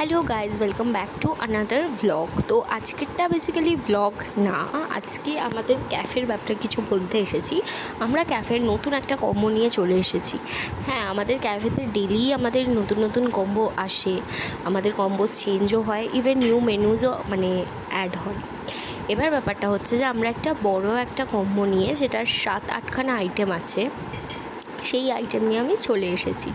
Hello guys, welcome back to another vlog. তো আজকেরটা basically vlog না, আজকে আমাদের ক্যাফের ব্যাপারে কিছু বলতে এসেছি। আমরা ক্যাফের নতুন একটা কম্বো নিয়ে চলে এসেছি। হ্যাঁ, আমাদের ক্যাফেতে ডেলি আমাদের নতুন নতুন কম্বো আসে, আমাদের কম্বো চেঞ্জও হয়, ইভেন নিউ মেনুজও অ্যাড হয়। এবার ব্যাপারটা হচ্ছে যে আমরা একটা বড় একটা কম্বো নিয়ে, যেটার 7-8খানা আইটেম আছে, সেই আইটেম নিয়ে আমি চলে এসেছি।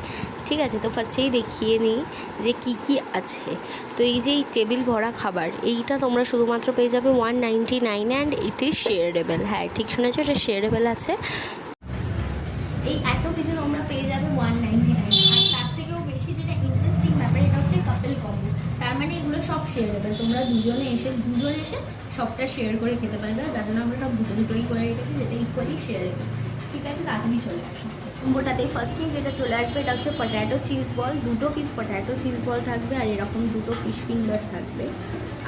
ঠিক আছে, তো ফার্স্টেই দেখিয়ে নিই যে কি আছে। তো এই যে এই টেবিল ভরা খাবার, এইটা তোমরা শুধুমাত্র পেয়ে যাবে 199 অ্যান্ড ইট ইজ শেয়ারেবল। হ্যাঁ, ঠিক শুনেছো, এটা শেয়ারেবল আছে। এই এত কিছু তোমরা পেয়ে যাবে 199। আর তার থেকেও বেশি যেটা ইন্টারেস্টিং ব্যাপার, এটা হচ্ছে কাপল কম্বো। তার মানে এগুলো সব শেয়ারেবল, তোমরা দুজন এসে সবটা শেয়ার করে খেতে পারবে। যার জন্য আমরা সব দুটোই করে রেখেছি, যেটা ইকুয়ালি শেয়ারেবল। ঠিক আছে, তাড়াতাড়ি চলে আসো। কম্বোটাতেই ফার্স্টেই যেটা চলে আসবে, এটা হচ্ছে potato cheese ball. 2 piece potato cheese ball থাকবে, আর এরকম 2 ফিশ ফিঙ্গার থাকবে,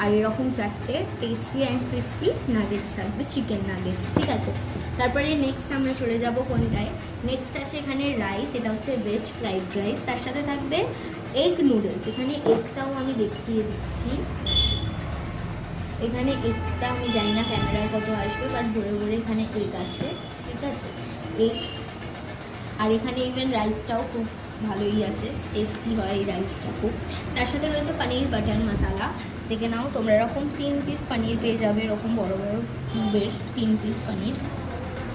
আর এরকম 4টে টেস্টি অ্যান্ড ক্রিস্পি নাগেটস থাকবে, চিকেন নাগেটস। ঠিক আছে, তারপরে নেক্সট আমরা চলে যাব কোনটায়। নেক্সট আছে এখানে রাইস, এটা হচ্ছে ভেজ ফ্রাইড রাইস। তার সাথে থাকবে এগ নুডলস। এখানে এগটাও আমি দেখিয়ে দিচ্ছি। এখানে এগটা আমি জানি না ক্যামেরায় কত আসবে, বাট ভরে এখানে এগ আছে। ঠিক আছে, এগ। আর এখানে ইভেন রাইসটাও খুব ভালোই আছে, টেস্টি হয় এই রাইসটা খুব। তার সাথে রয়েছে পনির বাটার মশালা। দেখে নাও তোমরা, এরকম 3 পিস পনির পেয়ে যাবে, এরকম বড় বড় কিউবের 3 পিস পনির,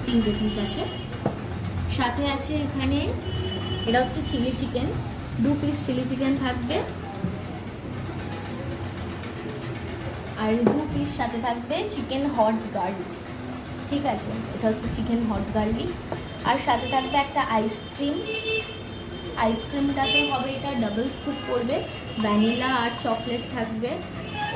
3টে পিস আছে। সাথে আছে এখানে, এটা হচ্ছে chilli chicken, 2 piece chilli chicken থাকবে, আর 2 পিস সাথে থাকবে চিকেন হট গার্লিক। ঠিক আছে, এটা হচ্ছে চিকেন হট গার্লিক। আর সাথে থাকবে একটা আইসক্রিম। আইসক্রিমটাতে হবে, এটা ডাবল স্কুপ করবে, ভ্যানিলা আর চকলেট থাকবে।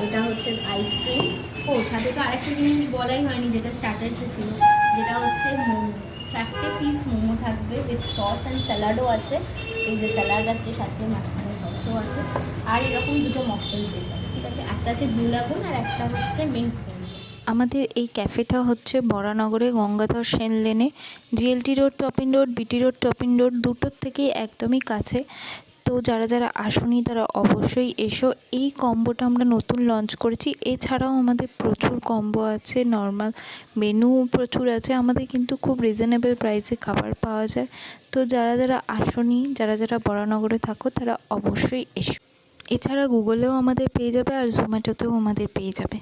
এটা হচ্ছে আইসক্রিম। ও, সাথে তো আরেকটা জিনিস বলাই হয়নি, যেটা স্টার্টার্সে ছিল, যেটা হচ্ছে মোমো। 4টে পিস মোমো থাকবে উইথ সস অ্যান্ড স্যালাডও আছে। এই যে স্যালাড আছে, সাথে মাঝখানে সসও আছে। আর এরকম 2টো মকটেল পেয়ে যাবে। ঠিক আছে, একটা আছে ব্লু লাগুন আর একটা হচ্ছে মিন্ট। আমাদের এই ক্যাফেটা হচ্ছে বরানগরে গঙ্গাধর সেন লেনে, GLT road, Tobin road, BT road, Tobin road, দুটোর থেকেই একদমই কাছে। তো যারা আসোনি তারা অবশ্যই এসো। এই কম্বোটা আমরা নতুন লঞ্চ করেছি। এছাড়াও আমাদের প্রচুর কম্বো আছে, নর্মাল মেনু প্রচুর আছে। আমাদের কিন্তু খুব রিজনেবল প্রাইসে খাবার পাওয়া যায়। তো যারা আসোনি, যারা বরানগরে থাকো, তারা অবশ্যই এসো। এছাড়া গুগলেও আমাদের পেয়ে যাবে, আর জোম্যাটোতেও আমাদের পেয়ে যাবে।